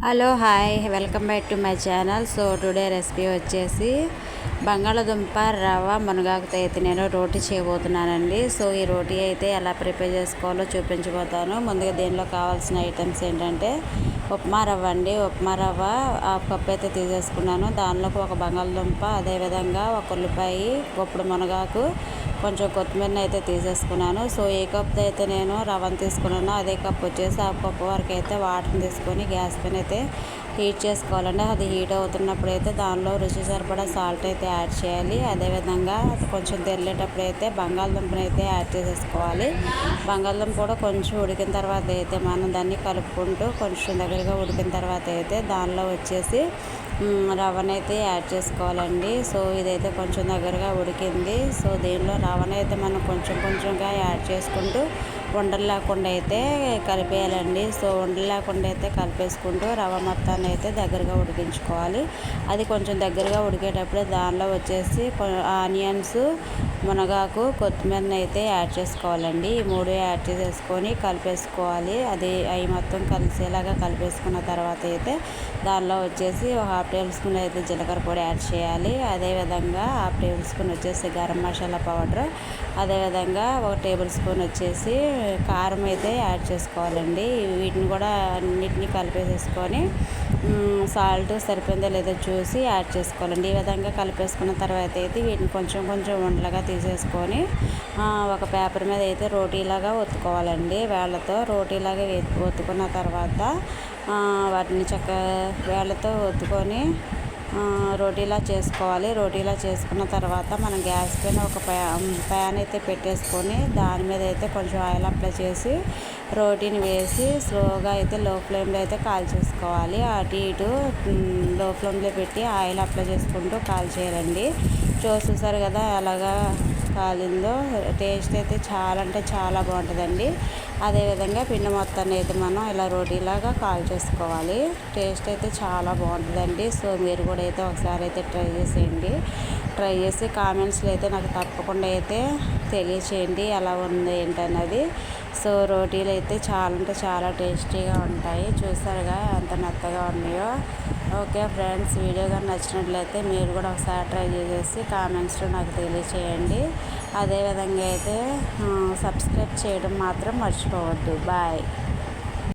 Hello hi welcome back to my channel. So today recipe వచ్చేసి బంగాళదుంప రవ్వ మునగాకుతో అయితే నేను రోటీ చేయబోతున్నానండి. సో ఈ రోటీ అయితే ఎలా ప్రిపేర్ చేసుకోవాలో చూపించబోతాను. ముందుగా దీనిలో కావాల్సిన ఐటమ్స్ ఏంటంటే ఉప్మా రవ్వ అండి. ఉప్మా రవ్వ హాఫ్ కప్ అయితే తీసేసుకున్నాను. దానిలోకి ఒక బంగాళదుంప, అదేవిధంగా ఒక ఉల్లిపాయ, గుప్పుడు మునగాకు, కొంచెం కొత్తిమీరని అయితే తీసేసుకున్నాను. సో ఏ కప్తో అయితే నేను రవ్వను తీసుకున్నాను అదే కప్ వచ్చేసి హాఫ్ కప్ వరకు అయితే వాటర్ని తీసుకొని గ్యాస్ పైన అయితే హీట్ చేసుకోవాలండి. అది హీట్ అవుతున్నప్పుడు అయితే దానిలో రుచి సరిపడా సాల్ట్ అయితే యాడ్ చేయాలి. అదేవిధంగా అది కొంచెం తెల్లేటప్పుడు అయితే బంగాళదుంపని అయితే యాడ్ చేసేసుకోవాలి. బంగాళదుంప కూడా కొంచెం ఉడికిన తర్వాత అయితే మనం దాన్ని కలుపుకుంటూ కొంచెం దగ్గరగా ఉడికిన తర్వాత అయితే దానిలో వచ్చేసి రవ్వనైతే యాడ్ చేసుకోవాలండి. సో ఇదైతే కొంచెం దగ్గరగా ఉడికింది. సో దీనిలో రవ్వనైతే మనం కొంచెం కొంచెంగా యాడ్ చేసుకుంటూ ఉండలు లేకుండా అయితే కలిపేయాలండి. సో ఉండలు లేకుండా అయితే కలిపేసుకుంటూ రవ్వ మొత్తాన్ని అయితే దగ్గరగా ఉడికించుకోవాలి. అది కొంచెం దగ్గరగా ఉడికేటప్పుడు దానిలో వచ్చేసి ఆనియన్స్, మునగాకు, కొత్తిమీరని అయితే యాడ్ చేసుకోవాలండి. ఈ మూడు యాడ్ చేసేసుకొని కలిపేసుకోవాలి. అది అవి మొత్తం కలిసేలాగా కలిపేసుకున్న తర్వాత అయితే దానిలో వచ్చేసి ఒక హాఫ్ టేబుల్ స్పూన్ అయితే జీలకర్ర పొడి యాడ్ చేయాలి. అదేవిధంగా హాఫ్ టేబుల్ స్పూన్ వచ్చేసి గరం మసాలా పౌడర్, అదేవిధంగా ఒక టేబుల్ స్పూన్ వచ్చేసి కారం అయితే యాడ్ చేసుకోవాలండి. వీటిని కూడా అన్నిటిని కలిపేసేసుకొని సాల్ట్ సరిపోయిందో లేదో చూసి యాడ్ చేసుకోవాలండి. ఈ విధంగా కలిపేసుకున్న తర్వాత అయితే వీటిని కొంచెం కొంచెం ఉండలుగా తీసేసుకొని ఒక పేపర్ మీద అయితే రోటీలాగా ఒత్తుకోవాలండి. వేళ్ళతో రోటీలాగా ఒత్తుకున్న తర్వాత వాటిని వేళ్ళతో ఒత్తుకొని రోటీలా చేసుకోవాలి. రోటీలా చేసుకున్న తర్వాత మనం గ్యాస్ పైన ఒక ప్యాన్ అయితే పెట్టేసుకొని దాని మీద అయితే కొంచెం ఆయిల్ అప్లై చేసి రోటీని వేసి స్లోగా అయితే లో ఫ్లేమ్లో అయితే కాల్చేసుకోవాలి. అటు ఇటు లో ఫ్లేమ్లో పెట్టి ఆయిల్ అప్లై చేసుకుంటూ కాల్చేయాలండి. చూసారు కదా ఎలాగా కాలిందో. టేస్ట్ అయితే చాలా అంటే చాలా బాగుంటుందండి. అదేవిధంగా పిండి మొత్తాన్ని అయితే మనం ఇలా రోటీలాగా కాల్ చేసుకోవాలి. టేస్ట్ అయితే చాలా బాగుంటుందండి. సో మీరు కూడా అయితే ఒకసారి అయితే ట్రై చేసేయండి. ట్రై చేసి కామెంట్స్లో అయితే నాకు తప్పకుండా అయితే తెలియచేయండి ఎలా ఉంది ఏంటన్నది. సో రోటీలు అయితే చాలా అంటే చాలా టేస్టీగా ఉంటాయి. చూసారుగా ఎంత మెత్తగా ఉన్నాయో. ఓకే ఫ్రెండ్స్, వీడియో కానీ నచ్చినట్లయితే మీరు కూడా ఒకసారి ట్రై చేసేసి కామెంట్స్లో నాకు తెలియచేయండి. అదేవిధంగా అయితే సబ్స్క్రైబ్ చేయడం మాత్రం మర్చిపోవద్దు. బాయ్.